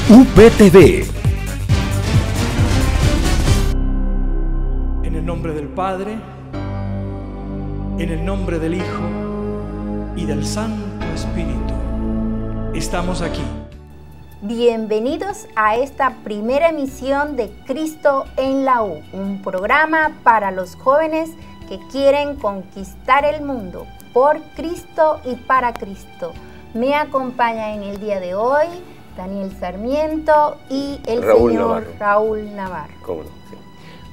UPTV. En el nombre del Padre, en el nombre del Hijo y del Santo Espíritu, estamos aquí. Bienvenidos a esta primera emisión de Cristo en la U, un programa para los jóvenes que quieren conquistar el mundo por Cristo y para Cristo. Me acompaña en el día de hoy Daniel Sarmiento y el señor Raúl Navarro. ¿Cómo no? Sí.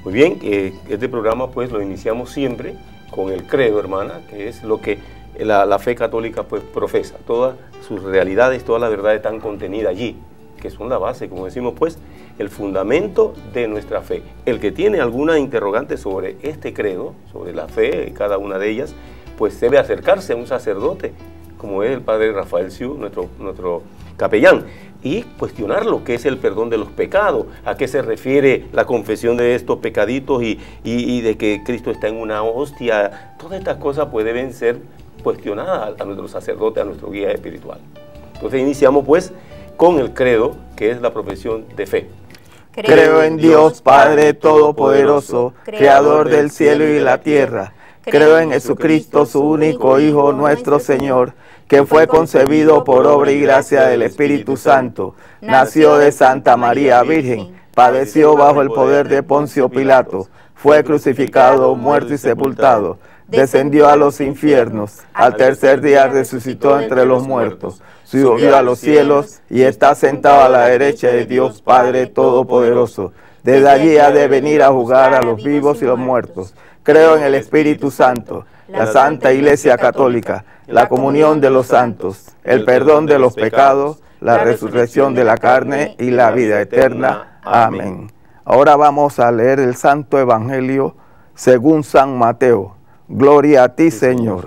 Muy bien, este programa pues lo iniciamos siempre con el credo, hermana, que es lo que la fe católica pues profesa. Todas sus realidades, todas las verdades están contenidas allí, que son la base, como decimos pues, el fundamento de nuestra fe. El que tiene alguna interrogante sobre este credo, sobre la fe, cada una de ellas, pues debe acercarse a un sacerdote, como es el padre Rafael Siu, nuestro capellán, y cuestionar lo que es el perdón de los pecados, a qué se refiere la confesión de estos pecaditos y de que Cristo está en una hostia. Todas estas cosas pues deben ser cuestionadas a nuestro sacerdote, a nuestro guía espiritual. Entonces iniciamos pues con el credo, que es la profesión de fe. Creo en Dios Padre Todopoderoso, Creador del cielo y la tierra. Creo en Jesucristo, su único Hijo, nuestro Señor, que fue concebido por obra y gracia del Espíritu Santo, nació de Santa María Virgen, padeció bajo el poder de Poncio Pilato, fue crucificado, muerto y sepultado, descendió a los infiernos, al tercer día resucitó entre los muertos, subió a los cielos y está sentado a la derecha de Dios Padre Todopoderoso. Desde allí ha de venir a juzgar a los vivos y los muertos. Creo en el Espíritu Santo, la Santa Iglesia Católica, la comunión de los santos, el perdón de los pecados, la resurrección de la carne y la vida eterna. Amén. Ahora vamos a leer el Santo Evangelio según San Mateo. Gloria a ti, Señor.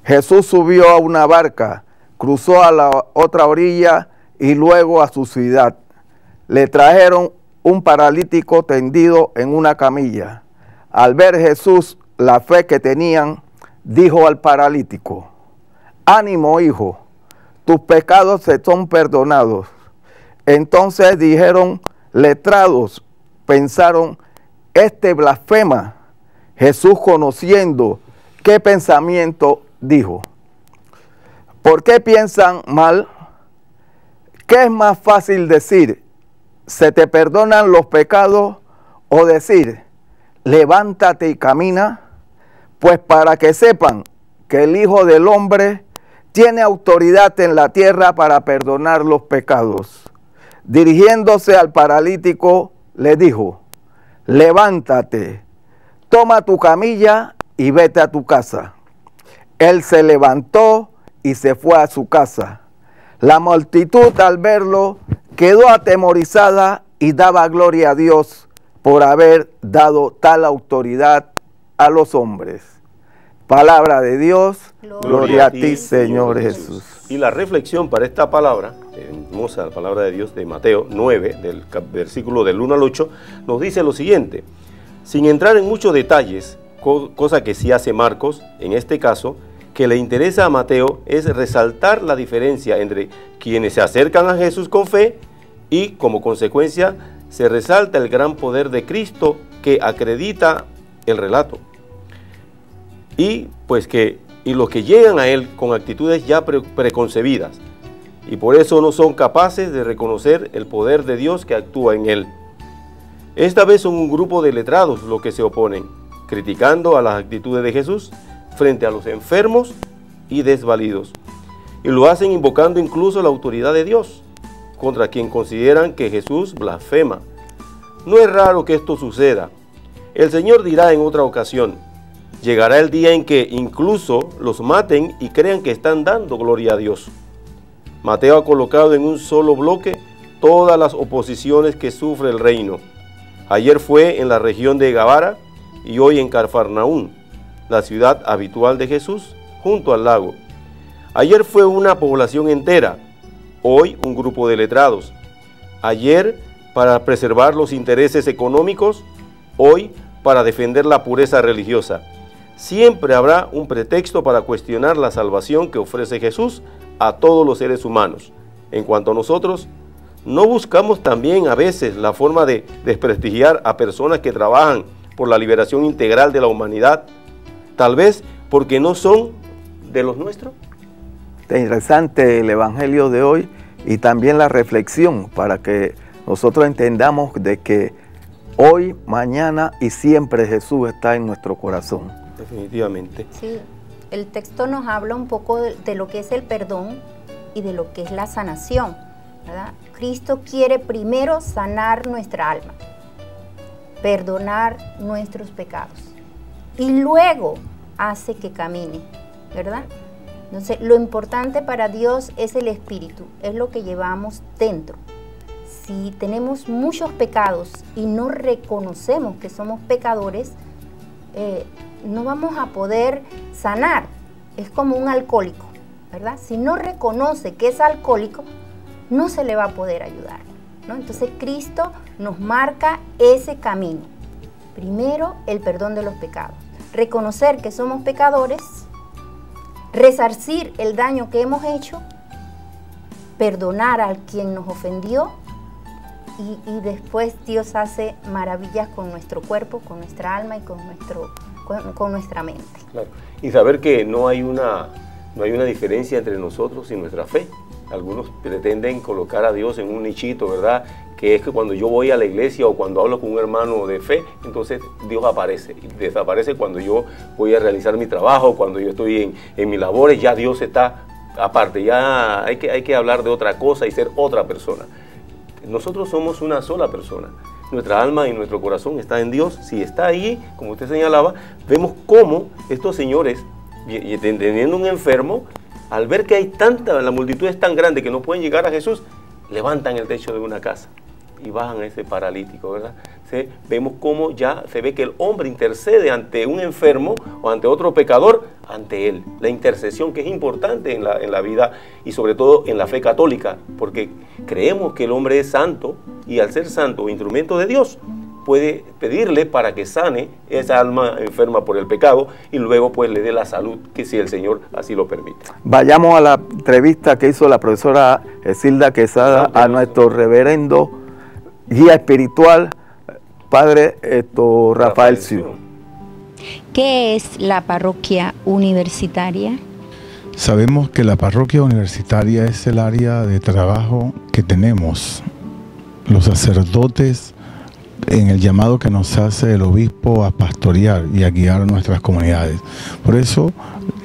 Jesús subió a una barca, cruzó a la otra orilla y luego a su ciudad. Le trajeron un paralítico tendido en una camilla. Al ver Jesús la fe que tenían, dijo al paralítico: ánimo, hijo, tus pecados se son perdonados. Entonces dijeron letrados, pensaron, este blasfema. Jesús, conociendo qué pensamiento, dijo: ¿por qué piensan mal? ¿Qué es más fácil decir, se te perdonan los pecados, o decir, levántate y camina? Pues para que sepan que el Hijo del Hombre tiene autoridad en la tierra para perdonar los pecados. Dirigiéndose al paralítico, le dijo: levántate, toma tu camilla y vete a tu casa. Él se levantó y se fue a su casa. La multitud, al verlo, quedó atemorizada y daba gloria a Dios por haber dado tal autoridad a los hombres. Palabra de Dios, gloria a ti, Señor Jesús. Y la reflexión para esta palabra, hermosa palabra de Dios de Mateo 9, del versículo del 1 al 8, nos dice lo siguiente: sin entrar en muchos detalles, cosa que sí hace Marcos, en este caso, que le interesa a Mateo es resaltar la diferencia entre quienes se acercan a Jesús con fe y, como consecuencia, se resalta el gran poder de Cristo que acredita el relato. Y los que llegan a Él con actitudes ya preconcebidas, y por eso no son capaces de reconocer el poder de Dios que actúa en Él. Esta vez son un grupo de letrados los que se oponen, criticando a las actitudes de Jesús frente a los enfermos y desvalidos, y lo hacen invocando incluso la autoridad de Dios, contra quien consideran que Jesús blasfema. No es raro que esto suceda. El Señor dirá en otra ocasión: llegará el día en que incluso los maten y crean que están dando gloria a Dios. Mateo ha colocado en un solo bloque todas las oposiciones que sufre el reino. Ayer fue en la región de Gabara y hoy en Cafarnaún, la ciudad habitual de Jesús, junto al lago. Ayer fue una población entera, hoy un grupo de letrados. Ayer para preservar los intereses económicos, hoy para defender la pureza religiosa. Siempre habrá un pretexto para cuestionar la salvación que ofrece Jesús a todos los seres humanos. En cuanto a nosotros, ¿no buscamos también a veces la forma de desprestigiar a personas que trabajan por la liberación integral de la humanidad? Tal vez porque no son de los nuestros. Está interesante el evangelio de hoy y también la reflexión para que nosotros entendamos de que hoy, mañana y siempre Jesús está en nuestro corazón. Definitivamente. Sí, el texto nos habla un poco de lo que es el perdón y de lo que es la sanación, ¿verdad? Cristo quiere primero sanar nuestra alma, perdonar nuestros pecados y luego hace que camine, ¿verdad? Entonces, lo importante para Dios es el espíritu, es lo que llevamos dentro. Si tenemos muchos pecados y no reconocemos que somos pecadores, no vamos a poder sanar. Es como un alcohólico, ¿verdad? Si no reconoce que es alcohólico, no se le va a poder ayudar, ¿no? Entonces, Cristo nos marca ese camino. Primero, el perdón de los pecados. Reconocer que somos pecadores, resarcir el daño que hemos hecho, perdonar al quien nos ofendió y después Dios hace maravillas con nuestro cuerpo, con nuestra alma y con nuestra mente. Claro. Y saber que no hay una diferencia entre nosotros y nuestra fe. Algunos pretenden colocar a Dios en un nichito, ¿verdad? Que es que cuando yo voy a la iglesia o cuando hablo con un hermano de fe, entonces Dios aparece. Y desaparece cuando yo voy a realizar mi trabajo, cuando yo estoy en mis labores, ya Dios está aparte. Ya hay que hablar de otra cosa y ser otra persona. Nosotros somos una sola persona. Nuestra alma y nuestro corazón está en Dios. Si está ahí, como usted señalaba, vemos cómo estos señores, teniendo un enfermo, al ver que hay la multitud es tan grande que no pueden llegar a Jesús, levantan el techo de una casa y bajan a ese paralítico, ¿verdad? Vemos cómo ya se ve que el hombre intercede ante un enfermo o ante otro pecador, ante él. La intercesión que es importante en la vida y sobre todo en la fe católica, porque creemos que el hombre es santo y al ser santo, instrumento de Dios, puede pedirle para que sane esa alma enferma por el pecado y luego pues le dé la salud que si el Señor así lo permite. Vayamos a la entrevista que hizo la profesora Esilda Quesada a nuestro reverendo guía espiritual, Padre Rafael Siu. ¿Qué es la parroquia universitaria? Sabemos que la parroquia universitaria es el área de trabajo que tenemos los sacerdotes en el llamado que nos hace el obispo a pastorear y a guiar nuestras comunidades. Por eso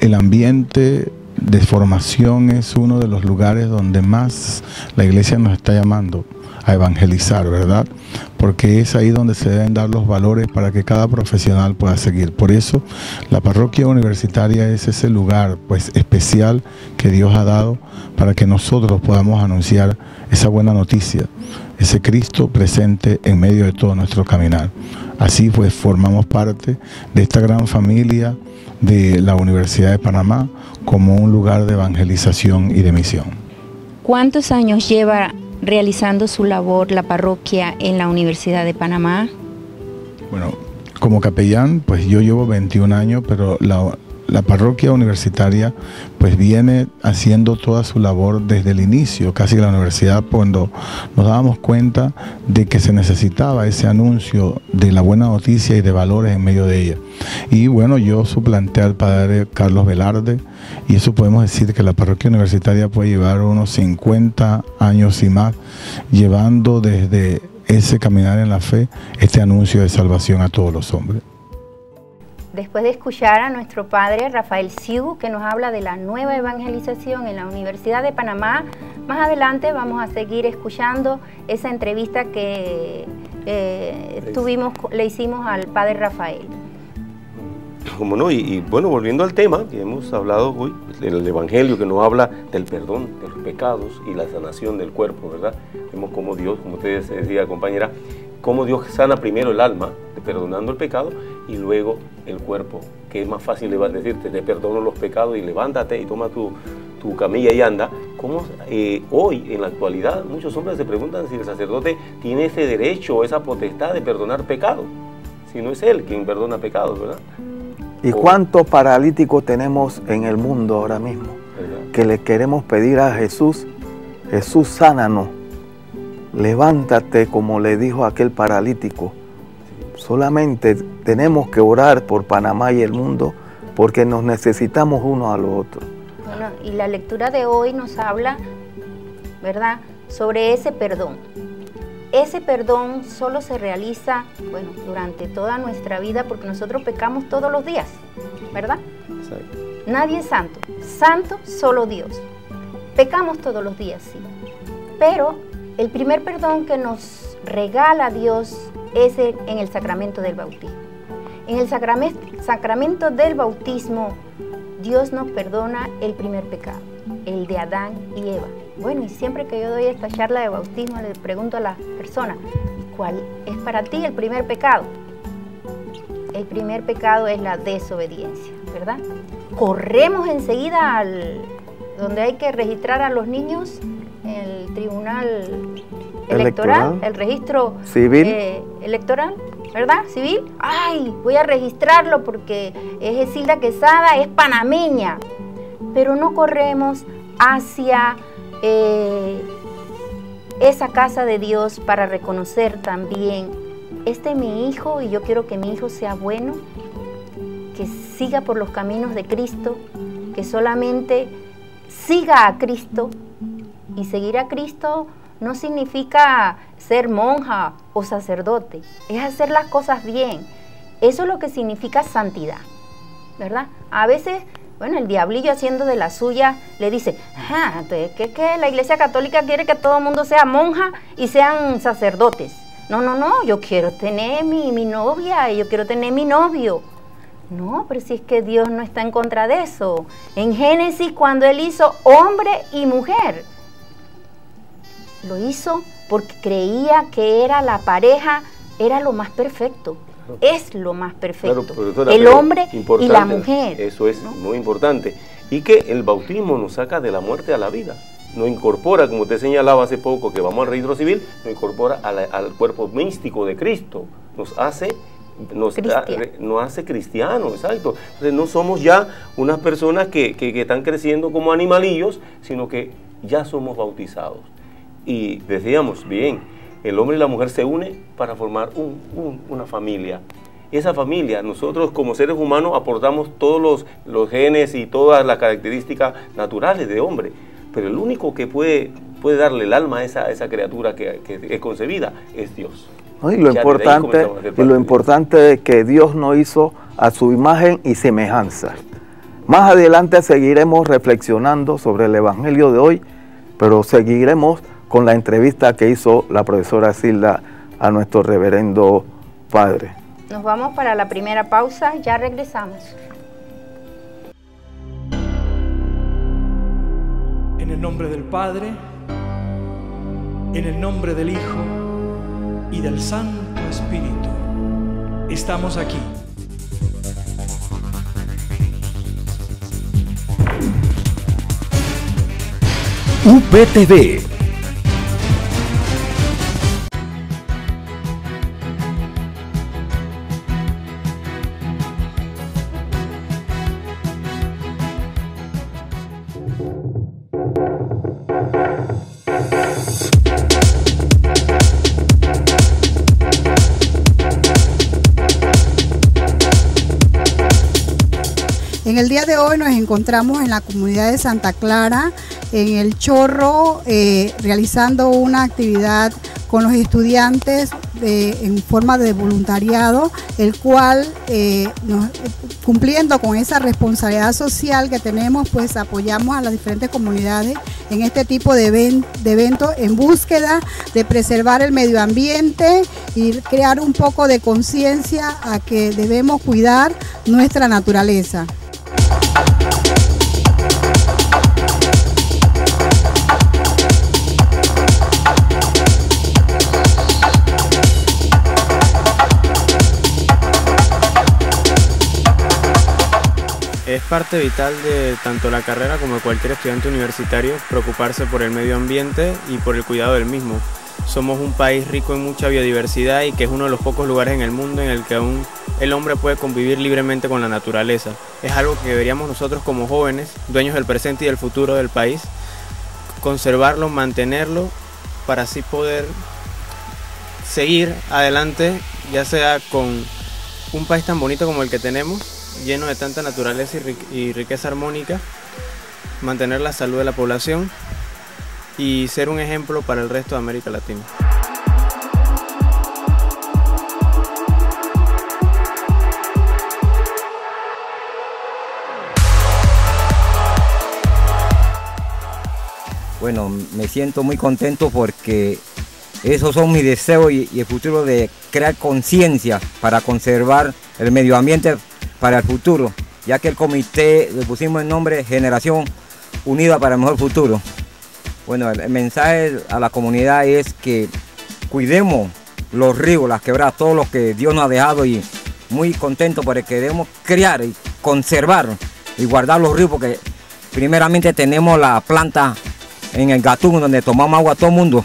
el ambiente de formación es uno de los lugares donde más la iglesia nos está llamando a evangelizar, ¿verdad? Porque es ahí donde se deben dar los valores para que cada profesional pueda seguir. Por eso la parroquia universitaria es ese lugar pues especial que Dios ha dado para que nosotros podamos anunciar esa buena noticia, ese Cristo presente en medio de todo nuestro caminar. Así pues formamos parte de esta gran familia de la Universidad de Panamá como un lugar de evangelización y de misión. ¿Cuántos años lleva realizando su labor la parroquia en la Universidad de Panamá? Bueno, como capellán, pues yo llevo 21 años, pero la parroquia universitaria pues viene haciendo toda su labor desde el inicio, casi de la universidad, cuando nos dábamos cuenta de que se necesitaba ese anuncio de la buena noticia y de valores en medio de ella. Y bueno, yo suplanté al padre Carlos Velarde, y eso podemos decir que la parroquia universitaria puede llevar unos 50 años y más, llevando desde ese caminar en la fe este anuncio de salvación a todos los hombres. Después de escuchar a nuestro padre Rafael Siu, que nos habla de la nueva evangelización en la Universidad de Panamá, más adelante vamos a seguir escuchando esa entrevista que le hicimos al padre Rafael. Como no, y bueno, volviendo al tema que hemos hablado hoy, el evangelio que nos habla del perdón de los pecados y la sanación del cuerpo, ¿verdad? Vemos cómo Dios, como usted decía, compañera, cómo Dios sana primero el alma, perdonando el pecado, y luego el cuerpo, que es más fácil decirte, te perdono los pecados y levántate y toma tu camilla y anda. Como hoy, en la actualidad, muchos hombres se preguntan si el sacerdote tiene ese derecho o esa potestad de perdonar pecados, si no es él quien perdona pecados, ¿verdad? ¿Y cuántos paralíticos tenemos en el mundo ahora mismo? ¿Verdad? Que le queremos pedir a Jesús, Jesús sánanos, levántate, como le dijo aquel paralítico. Solamente tenemos que orar por Panamá y el mundo, porque nos necesitamos unos a los otros. Bueno, y la lectura de hoy nos habla, ¿verdad?, sobre ese perdón. Ese perdón solo se realiza, bueno, durante toda nuestra vida, porque nosotros pecamos todos los días, ¿verdad? Exacto. Nadie es santo. Santo solo Dios. Pecamos todos los días, sí. Pero el primer perdón que nos regala Dios es en el sacramento del bautismo. En el sacramento del bautismo, Dios nos perdona el primer pecado, el de Adán y Eva. Bueno, y siempre que yo doy esta charla de bautismo, le pregunto a las personas, ¿cuál es para ti el primer pecado? El primer pecado es la desobediencia, ¿verdad? Corremos enseguida donde hay que registrar a los niños, el tribunal electoral, el registro civil electoral, ¿verdad? Civil. Ay, voy a registrarlo porque es Esilda Quesada, es panameña. Pero no corremos hacia esa casa de Dios para reconocer también, este es mi hijo y yo quiero que mi hijo sea bueno, que siga por los caminos de Cristo, que solamente siga a Cristo. Y seguir a Cristo no significa ser monja o sacerdote, es hacer las cosas bien. Eso es lo que significa santidad, ¿verdad? A veces, bueno, el diablillo haciendo de la suya le dice, entonces, ¿qué la Iglesia Católica quiere que todo el mundo sea monja y sean sacerdotes? No, yo quiero tener mi novia, yo quiero tener mi novio. No, pero si es que Dios no está en contra de eso. En Génesis, cuando Él hizo hombre y mujer, lo hizo porque creía que era la pareja, era lo más perfecto. Es lo más perfecto, claro, el hombre y la mujer. Eso es, ¿no?, muy importante. Y que el bautismo nos saca de la muerte a la vida. Nos incorpora, como usted señalaba hace poco, que vamos al registro civil, nos incorpora al cuerpo místico de Cristo. Nos hace cristianos, exacto. Entonces no somos ya unas personas que están creciendo como animalillos, sino que ya somos bautizados. Y decíamos, bien, el hombre y la mujer se unen para formar una familia. Esa familia, nosotros como seres humanos aportamos todos los genes y todas las características naturales de hombre, pero el único que puede darle el alma a esa criatura que es concebida es Dios. ¿No? Y lo importante es que Dios nos hizo a su imagen y semejanza. Más adelante seguiremos reflexionando sobre el Evangelio de hoy, pero seguiremos con la entrevista que hizo la profesora Esilda a nuestro reverendo padre. Nos vamos para la primera pausa, ya regresamos. En el nombre del Padre, en el nombre del Hijo y del Santo Espíritu, estamos aquí. UPTV. En el día de hoy nos encontramos en la comunidad de Santa Clara, en El Chorro, realizando una actividad con los estudiantes en forma de voluntariado, el cual, cumpliendo con esa responsabilidad social que tenemos, pues apoyamos a las diferentes comunidades en este tipo de eventos en búsqueda de preservar el medio ambiente y crear un poco de conciencia a que debemos cuidar nuestra naturaleza. Es parte vital de tanto la carrera como de cualquier estudiante universitario preocuparse por el medio ambiente y por el cuidado del mismo. Somos un país rico en mucha biodiversidad y que es uno de los pocos lugares en el mundo en el que aún el hombre puede convivir libremente con la naturaleza. Es algo que deberíamos nosotros como jóvenes, dueños del presente y del futuro del país, conservarlo, mantenerlo para así poder seguir adelante, ya sea con un país tan bonito como el que tenemos, lleno de tanta naturaleza y riqueza armónica, mantener la salud de la población y ser un ejemplo para el resto de América Latina. Bueno, me siento muy contento porque esos son mis deseos y el futuro de crear conciencia para conservar el medio ambiente para el futuro, ya que el comité le pusimos el nombre Generación Unida para el Mejor Futuro. Bueno, el mensaje a la comunidad es que cuidemos los ríos, las quebradas, todo lo que Dios nos ha dejado, y muy contento porque queremos crear y conservar y guardar los ríos, porque primeramente tenemos la planta en el Gatún, donde tomamos agua todo el mundo,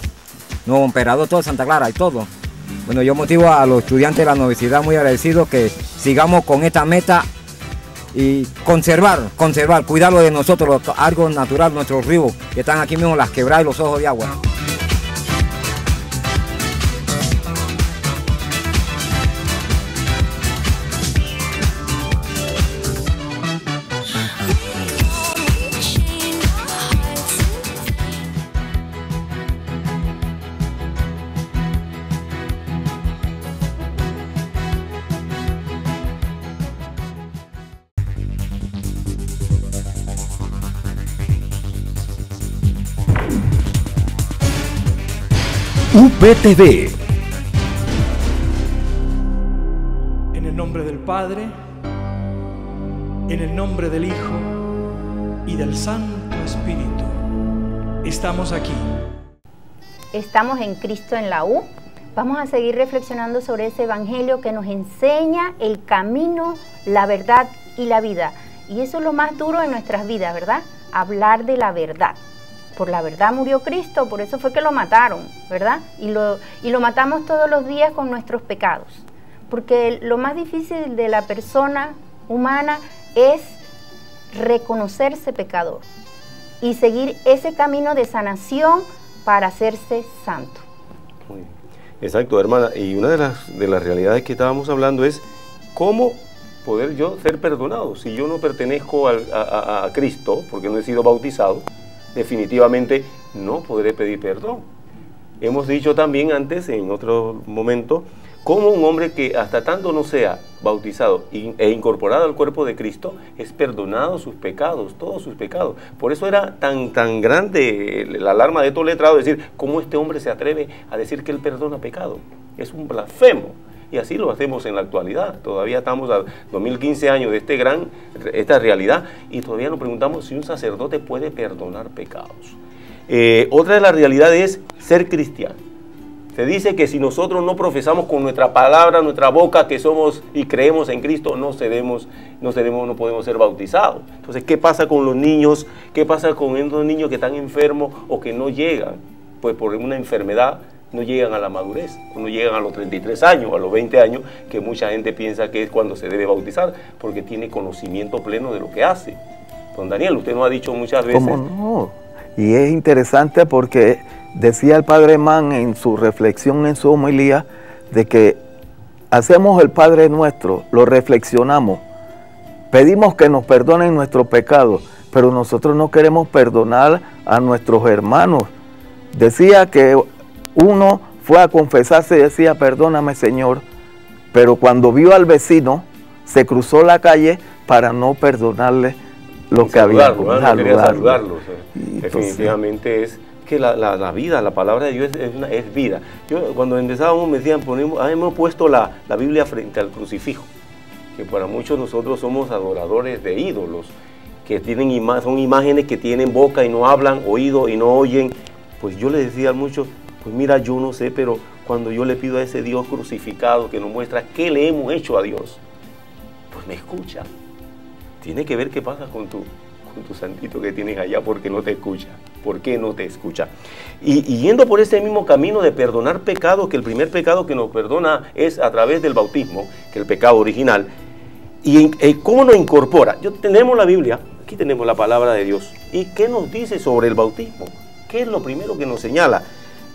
Nuevo Emperador, todo Santa Clara y todo. Bueno, yo motivo a los estudiantes de la universidad muy agradecidos que sigamos con esta meta y conservar, cuidarlo de nosotros, algo natural, nuestros ríos que están aquí mismo, las quebradas y los ojos de agua. UPTV. En el nombre del Padre, en el nombre del Hijo y del Santo Espíritu, estamos aquí. Estamos en Cristo en la U. Vamos a seguir reflexionando sobre ese evangelio que nos enseña el camino, la verdad y la vida. Y eso es lo más duro en nuestras vidas, ¿verdad? Hablar de la verdad. Por la verdad murió Cristo, por eso fue que lo mataron, ¿verdad? Y lo matamos todos los días con nuestros pecados. Porque lo más difícil de la persona humana es reconocerse pecador y seguir ese camino de sanación para hacerse santo. Muy bien. Exacto, hermana. Y una de las realidades que estábamos hablando es cómo poder yo ser perdonado. Si yo no pertenezco a Cristo, porque no he sido bautizado, definitivamente no podré pedir perdón. Hemos dicho también antes, en otro momento, cómo un hombre que hasta tanto no sea bautizado e incorporado al cuerpo de Cristo es perdonado sus pecados, todos sus pecados. Por eso era tan grande la alarma de todo letrado, decir, ¿cómo este hombre se atreve a decir que él perdona pecado? Es un blasfemo. Y así lo hacemos en la actualidad. Todavía estamos a 2015 años de esta realidad y todavía nos preguntamos si un sacerdote puede perdonar pecados. Otra de las realidades es ser cristiano. Se dice que si nosotros no profesamos con nuestra palabra, nuestra boca, que somos y creemos en Cristo, no podemos ser bautizados. Entonces, ¿qué pasa con los niños? ¿Qué pasa con esos niños que están enfermos o que no llegan? Pues por una enfermedad no llegan a la madurez, no llegan a los 33 años, a los 20 años, que mucha gente piensa que es cuando se debe bautizar, porque tiene conocimiento pleno de lo que hace. Don Daniel, usted nos ha dicho muchas veces... ¿Cómo no? Y es interesante porque decía el Padre Mann en su reflexión, en su homilía, de que hacemos el Padre Nuestro, lo reflexionamos, pedimos que nos perdonen nuestros pecados, pero nosotros no queremos perdonar a nuestros hermanos. Decía que uno fue a confesarse y decía, perdóname Señor, pero cuando vio al vecino, se cruzó la calle para no perdonarle lo que había. No quería saludarlo. Definitivamente es que la vida, la palabra de Dios es vida. Yo, cuando empezábamos me decían, hemos puesto la Biblia frente al crucifijo, que para muchos nosotros somos adoradores de ídolos, que son imágenes que tienen boca y no hablan, oído y no oyen. Pues yo les decía a muchos, pues mira, yo no sé, pero cuando yo le pido a ese Dios crucificado que nos muestra qué le hemos hecho a Dios, pues me escucha. Tiene que ver qué pasa con tu santito que tienes allá, porque no te escucha. ¿Por qué no te escucha? Y yendo por ese mismo camino de perdonar pecados, que el primer pecado que nos perdona es a través del bautismo, que es el pecado original. ¿Y cómo nos incorpora? Tenemos la Biblia, aquí tenemos la palabra de Dios. ¿Y qué nos dice sobre el bautismo? ¿Qué es lo primero que nos señala?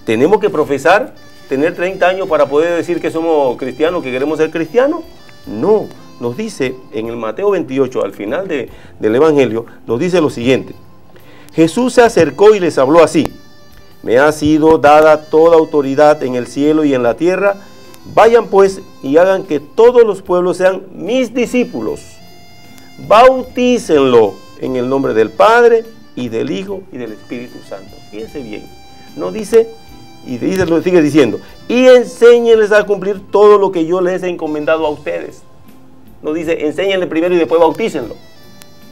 ¿Tenemos que profesar, tener 30 años para poder decir que somos cristianos, que queremos ser cristianos? No, nos dice en el Mateo 28, al final del Evangelio, nos dice lo siguiente. Jesús se acercó y les habló así: me ha sido dada toda autoridad en el cielo y en la tierra. Vayan pues y hagan que todos los pueblos sean mis discípulos. Bautícenlo en el nombre del Padre y del Hijo y del Espíritu Santo. Fíjense bien, no dice, y lo sigue diciendo, y enséñenles a cumplir todo lo que yo les he encomendado a ustedes. No dice, enséñenle primero y después bautícenlo,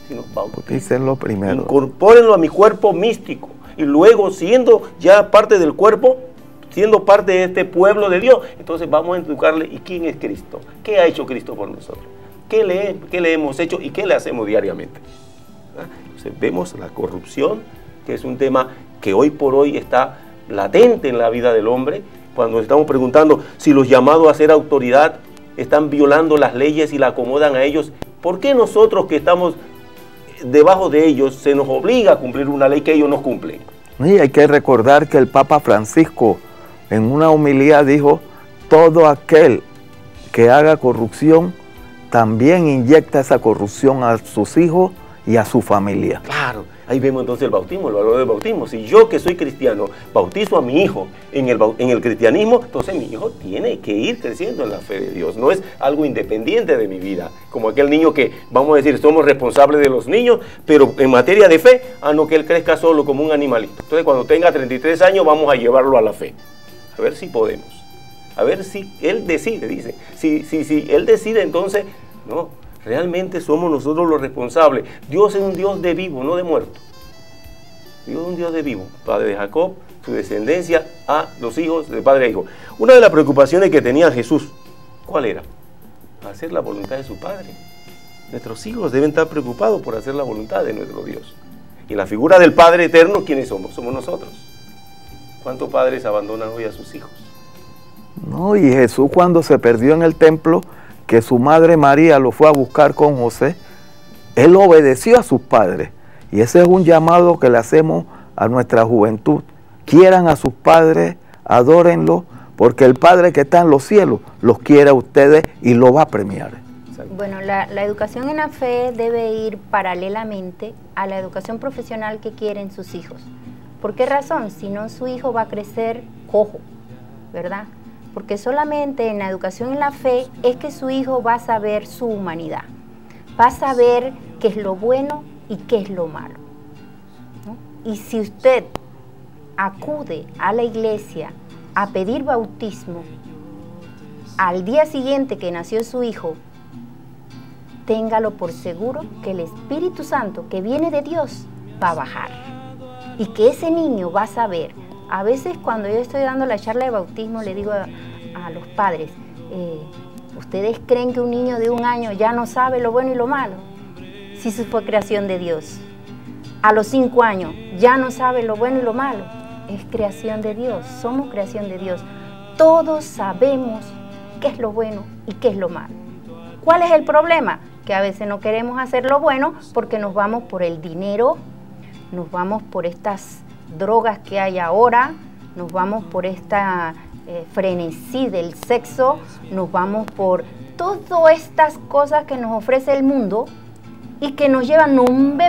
sino bautícenlo primero. Incorpórenlo a mi cuerpo místico, y luego, siendo ya parte del cuerpo, siendo parte de este pueblo de Dios, entonces vamos a educarle. ¿Y quién es Cristo? ¿Qué ha hecho Cristo por nosotros? ¿Qué le hemos hecho y qué le hacemos diariamente? Entonces vemos la corrupción, que es un tema que hoy por hoy está latente en la vida del hombre, cuando estamos preguntando si los llamados a ser autoridad están violando las leyes y la acomodan a ellos. ¿Por qué nosotros que estamos debajo de ellos se nos obliga a cumplir una ley que ellos no cumplen? Y hay que recordar que el Papa Francisco en una homilía dijo: todo aquel que haga corrupción también inyecta esa corrupción a sus hijos y a su familia. Claro, ahí vemos entonces el bautismo, el valor del bautismo. Si yo, que soy cristiano, bautizo a mi hijo en el cristianismo, entonces mi hijo tiene que ir creciendo en la fe de Dios. No es algo independiente de mi vida, como aquel niño que, vamos a decir, somos responsables de los niños, pero en materia de fe, no que él crezca solo como un animalito. Entonces cuando tenga 33 años vamos a llevarlo a la fe. A ver si podemos. A ver si él decide, dice. Si él decide, entonces, no, realmente somos nosotros los responsables. Dios es un Dios de vivo, no de muerto. Dios es un Dios de vivo. Padre de Jacob, su descendencia a los hijos de padre a hijo. Una de las preocupaciones que tenía Jesús, ¿cuál era? Hacer la voluntad de su Padre. Nuestros hijos deben estar preocupados por hacer la voluntad de nuestro Dios. Y la figura del Padre eterno, ¿quiénes somos? Somos nosotros. ¿Cuántos padres abandonan hoy a sus hijos? No, y Jesús, cuando se perdió en el templo, que su madre María lo fue a buscar con José, él obedeció a sus padres. Y ese es un llamado que le hacemos a nuestra juventud. Quieran a sus padres, adórenlos, porque el Padre que está en los cielos los quiere a ustedes y lo va a premiar. Bueno, la educación en la fe debe ir paralelamente a la educación profesional que quieren sus hijos. ¿Por qué razón? Si no, su hijo va a crecer cojo, ¿verdad? Porque solamente en la educación en la fe es que su hijo va a saber su humanidad, va a saber qué es lo bueno y qué es lo malo, ¿no? Y si usted acude a la iglesia a pedir bautismo al día siguiente que nació su hijo, téngalo por seguro que el Espíritu Santo que viene de Dios va a bajar y que ese niño va a saber. A veces cuando yo estoy dando la charla de bautismo le digo a los padres, ¿ustedes creen que un niño de 1 año ya no sabe lo bueno y lo malo? Si eso fue creación de Dios. A los 5 años ya no sabe lo bueno y lo malo. Es creación de Dios, somos creación de Dios. Todos sabemos qué es lo bueno y qué es lo malo. ¿Cuál es el problema? Que a veces no queremos hacer lo bueno porque nos vamos por el dinero, nos vamos por estas drogas que hay ahora, nos vamos por esta frenesí del sexo, nos vamos por todas estas cosas que nos ofrece el mundo y que nos llevan, no,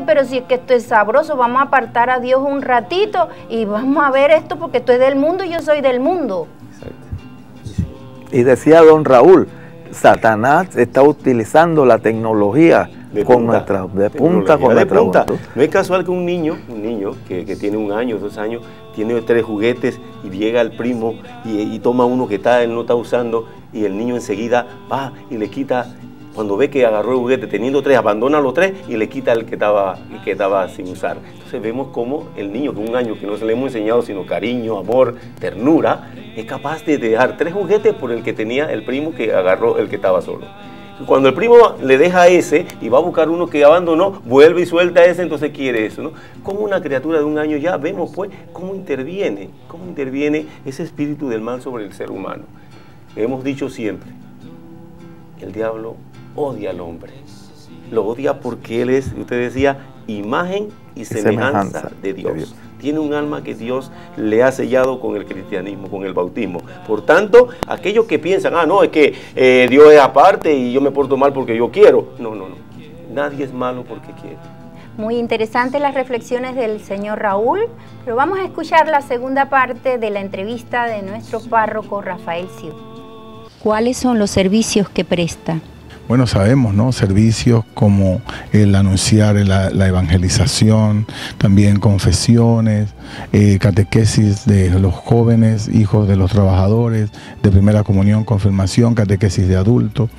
pero si es que esto es sabroso, vamos a apartar a Dios un ratito y vamos a ver esto porque esto es del mundo y yo soy del mundo. Exacto. Y decía don Raúl, Satanás está utilizando la tecnología de punta con nuestra juventud. No es casual que un niño que tiene 1 año, 2 años, tiene 3 juguetes y llega el primo y toma uno que él no está usando y el niño enseguida va y le quita, cuando ve que agarró el juguete teniendo 3, abandona los 3 y le quita el que estaba sin usar. Entonces vemos cómo el niño con 1 año, que no se le hemos enseñado sino cariño, amor, ternura, es capaz de dejar 3 juguetes por el que tenía el primo que agarró el que estaba solo. Cuando el primo le deja ese y va a buscar uno que abandonó, vuelve y suelta ese, entonces quiere eso, ¿no? Como una criatura de 1 año ya vemos pues cómo interviene ese espíritu del mal sobre el ser humano. Hemos dicho siempre, el diablo odia al hombre, lo odia porque él es, usted decía, imagen y semejanza de Dios. tiene un alma que Dios le ha sellado con el cristianismo, con el bautismo. Por tanto, aquellos que piensan, no, es que Dios es aparte y yo me porto mal porque yo quiero. No. Nadie es malo porque quiere. Muy interesantes las reflexiones del señor Raúl, pero vamos a escuchar la segunda parte de la entrevista de nuestro párroco Rafael Siu. ¿Cuáles son los servicios que presta? Bueno, sabemos, ¿no? Servicios como el anunciar la evangelización, también confesiones, catequesis de los jóvenes, hijos de los trabajadores, de primera comunión, confirmación, catequesis de adultos.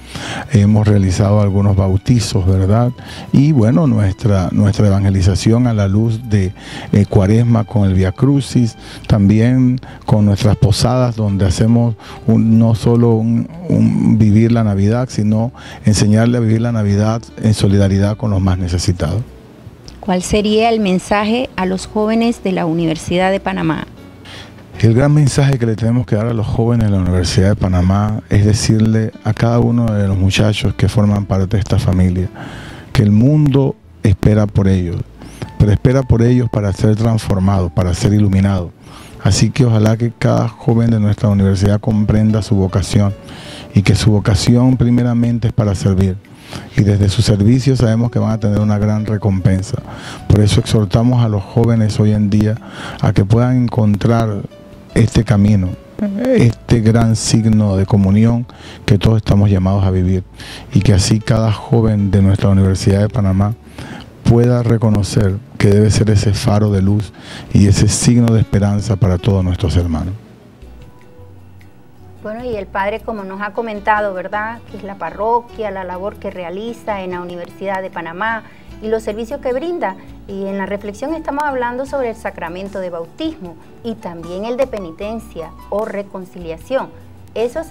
Hemos realizado algunos bautizos, ¿verdad? Y bueno, nuestra evangelización a la luz de Cuaresma con el Via Crucis, también con nuestras posadas, donde hacemos no solo un vivir la Navidad, sino enseñarle a vivir la Navidad en solidaridad con los más necesitados. ¿Cuál sería el mensaje a los jóvenes de la Universidad de Panamá? El gran mensaje que le tenemos que dar a los jóvenes de la Universidad de Panamá es decirle a cada uno de los muchachos que forman parte de esta familia que el mundo espera por ellos, pero espera por ellos para ser transformados, para ser iluminados. Así que ojalá que cada joven de nuestra universidad comprenda su vocación y que su vocación primeramente es para servir. Y desde su servicio sabemos que van a tener una gran recompensa. Por eso exhortamos a los jóvenes hoy en día a que puedan encontrar este camino, este gran signo de comunión que todos estamos llamados a vivir. Y que así cada joven de nuestra Universidad de Panamá pueda reconocer que debe ser ese faro de luz y ese signo de esperanza para todos nuestros hermanos. Bueno, y el padre, como nos ha comentado, ¿verdad?, que es la parroquia, la labor que realiza en la Universidad de Panamá y los servicios que brinda. Y en la reflexión estamos hablando sobre el sacramento de bautismo y también el de penitencia o reconciliación. Esos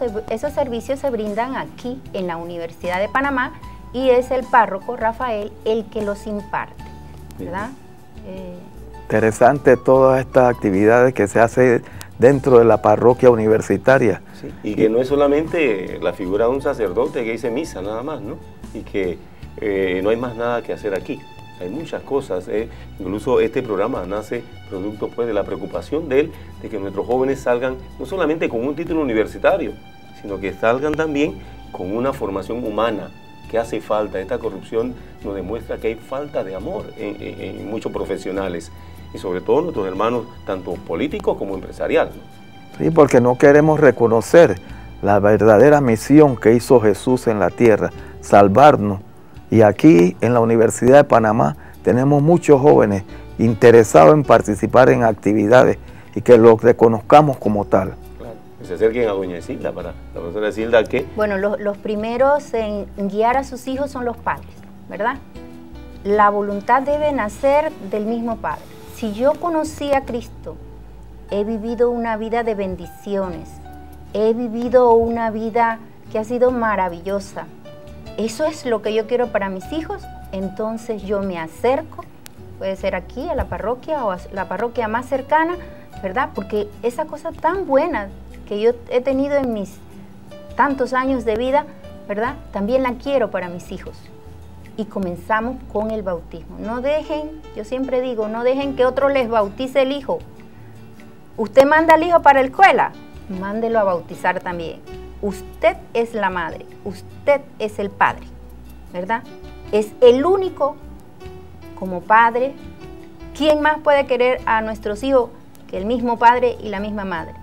servicios se brindan aquí en la Universidad de Panamá y es el párroco Rafael el que los imparte, ¿verdad? Interesante todas estas actividades que se hacen dentro de la parroquia universitaria. Sí, y que no es solamente la figura de un sacerdote que dice misa nada más, ¿no? Y que no hay más nada que hacer aquí. Hay muchas cosas, incluso este programa nace producto pues de la preocupación de él, de que nuestros jóvenes salgan no solamente con un título universitario, sino que salgan también con una formación humana que hace falta. Esta corrupción nos demuestra que hay falta de amor en muchos profesionales y sobre todo nuestros hermanos, tanto políticos como empresariales. Sí, porque no queremos reconocer la verdadera misión que hizo Jesús en la tierra, salvarnos. Y aquí en la Universidad de Panamá tenemos muchos jóvenes interesados en participar en actividades y que los reconozcamos como tal. Claro, que se acerquen a doña Isilda, para la profesora Isilda, que... Bueno, los primeros en guiar a sus hijos son los padres, ¿verdad? La voluntad debe nacer del mismo Padre. Si yo conocí a Cristo, he vivido una vida de bendiciones, he vivido una vida que ha sido maravillosa. Eso es lo que yo quiero para mis hijos, entonces yo me acerco, puede ser aquí a la parroquia o a la parroquia más cercana, ¿verdad? Porque esa cosa tan buena que yo he tenido en mis tantos años de vida, ¿verdad? También la quiero para mis hijos. Y comenzamos con el bautismo. No dejen, yo siempre digo, no dejen que otro les bautice el hijo. Usted manda al hijo para la escuela, mándelo a bautizar también. Usted es la madre, usted es el padre, ¿verdad? Es el único como padre. ¿Quién más puede querer a nuestros hijos que el mismo padre y la misma madre?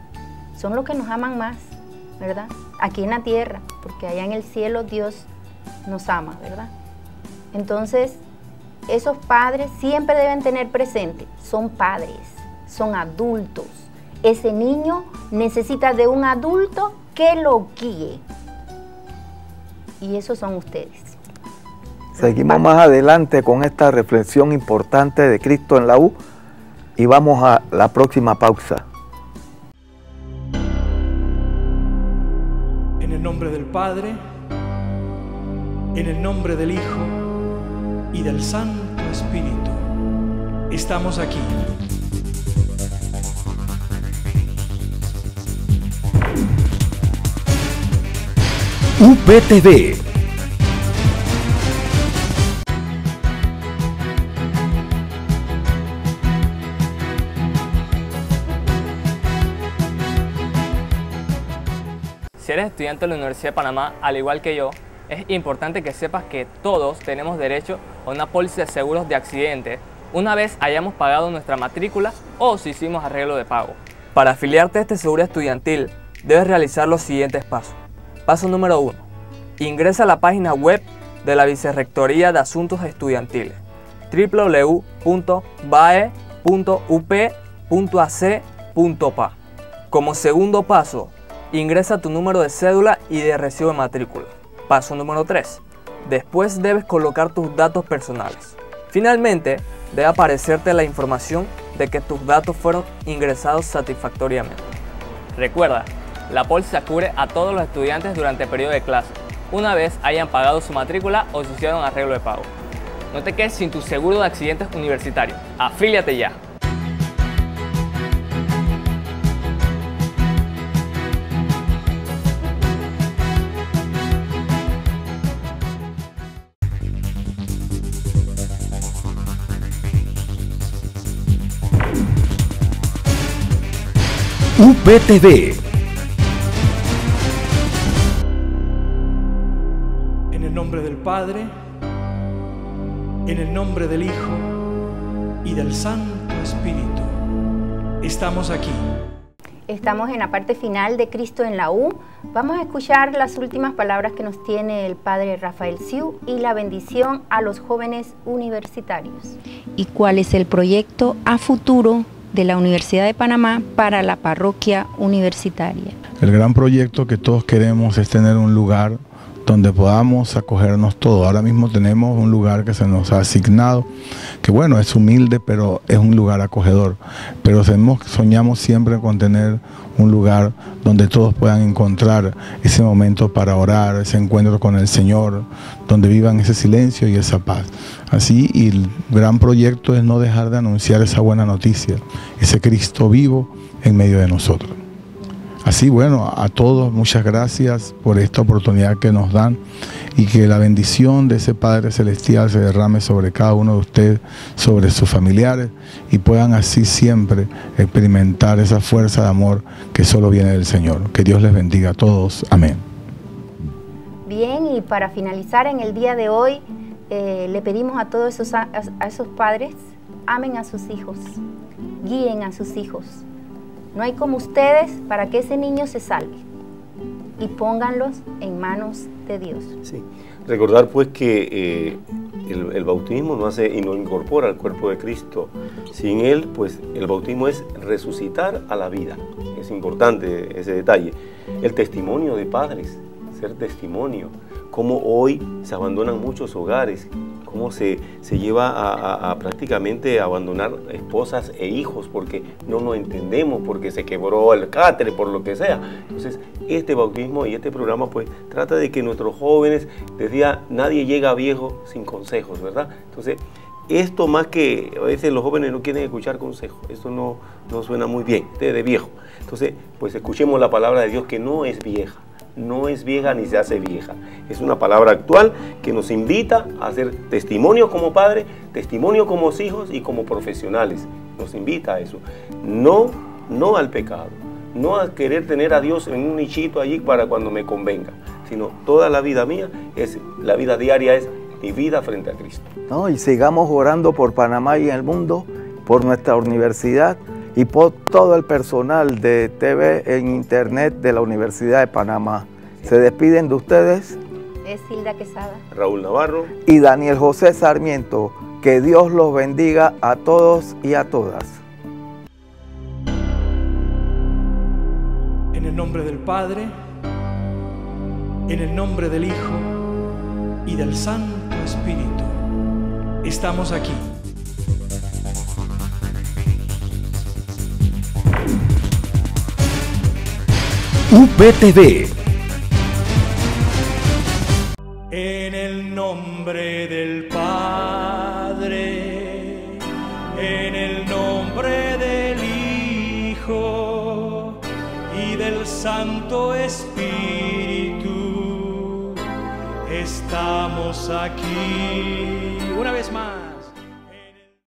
Son los que nos aman más, ¿verdad? Aquí en la tierra, porque allá en el cielo Dios nos ama, ¿verdad? Entonces, esos padres siempre deben tener presente, son padres, son adultos. Ese niño necesita de un adulto que lo guíe. Y esos son ustedes. Seguimos más adelante con esta reflexión importante de Cristo en la U y vamos a la próxima pausa. En el nombre del Padre, en el nombre del Hijo y del Santo Espíritu, estamos aquí. UP TV. eres estudiante de la Universidad de Panamá, al igual que yo, es importante que sepas que todos tenemos derecho a una póliza de seguros de accidente una vez hayamos pagado nuestra matrícula o si hicimos arreglo de pago. Para afiliarte a este seguro estudiantil, debes realizar los siguientes pasos. Paso número 1. Ingresa a la página web de la Vicerrectoría de Asuntos Estudiantiles, www.bae.up.ac.pa. Como segundo paso, ingresa tu número de cédula y de recibo de matrícula. Paso número 3. Después debes colocar tus datos personales. Finalmente, debe aparecerte la información de que tus datos fueron ingresados satisfactoriamente. Recuerda, la póliza cubre a todos los estudiantes durante el periodo de clase, una vez hayan pagado su matrícula o se hicieron arreglo de pago. No te quedes sin tu seguro de accidentes universitario. ¡Afíliate ya! UPTV. En el nombre del Padre, en el nombre del Hijo y del Santo Espíritu, estamos aquí. Estamos en la parte final de Cristo en la U. Vamos a escuchar las últimas palabras que nos tiene el Padre Rafael Siu y la bendición a los jóvenes universitarios. ¿Y cuál es el proyecto a futuro de la Universidad de Panamá para la parroquia universitaria? El gran proyecto que todos queremos es tener un lugar donde podamos acogernos todos. Ahora mismo tenemos un lugar que se nos ha asignado, que bueno, es humilde, pero es un lugar acogedor. Pero soñamos siempre con tener un lugar donde todos puedan encontrar ese momento para orar, ese encuentro con el Señor, donde vivan ese silencio y esa paz. Así, y el gran proyecto es no dejar de anunciar esa buena noticia, ese Cristo vivo en medio de nosotros. Así, bueno, a todos muchas gracias por esta oportunidad que nos dan y que la bendición de ese Padre Celestial se derrame sobre cada uno de ustedes, sobre sus familiares y puedan así siempre experimentar esa fuerza de amor que solo viene del Señor. Que Dios les bendiga a todos. Amén. Bien, y para finalizar en el día de hoy, le pedimos a todos esos padres, amen a sus hijos, guíen a sus hijos. No hay como ustedes para que ese niño se salve y pónganlos en manos de Dios. Sí, recordar pues que el bautismo no hace y no incorpora al cuerpo de Cristo. Sin él, pues el bautismo es resucitar a la vida. Es importante ese detalle. El testimonio de padres, ser testimonio. Cómo hoy se abandonan muchos hogares, cómo se lleva a prácticamente abandonar esposas e hijos porque no nos entendemos, porque se quebró el catre, por lo que sea. Entonces, este bautismo y este programa pues trata de que nuestros jóvenes, decía, nadie llega viejo sin consejos, ¿verdad? Entonces, esto más que a veces los jóvenes no quieren escuchar consejos, esto no suena muy bien, de viejo. Entonces, pues escuchemos la palabra de Dios que no es vieja. No es vieja ni se hace vieja. Es una palabra actual que nos invita a hacer testimonio como padres, testimonio como hijos y como profesionales. Nos invita a eso. No al pecado, no a querer tener a Dios en un nichito allí para cuando me convenga, sino toda la vida mía, la vida diaria es mi vida frente a Cristo. ¿No? Y sigamos orando por Panamá y el mundo, por nuestra universidad y por todo el personal de TV en Internet de la Universidad de Panamá. Se despiden de ustedes. Es Hilda Quesada, Raúl Navarro y Daniel José Sarmiento. Que Dios los bendiga a todos y a todas. En el nombre del Padre, en el nombre del Hijo y del Santo Espíritu, estamos aquí. UPTV. En el nombre del Padre, en el nombre del Hijo y del Santo Espíritu, estamos aquí. Una vez más.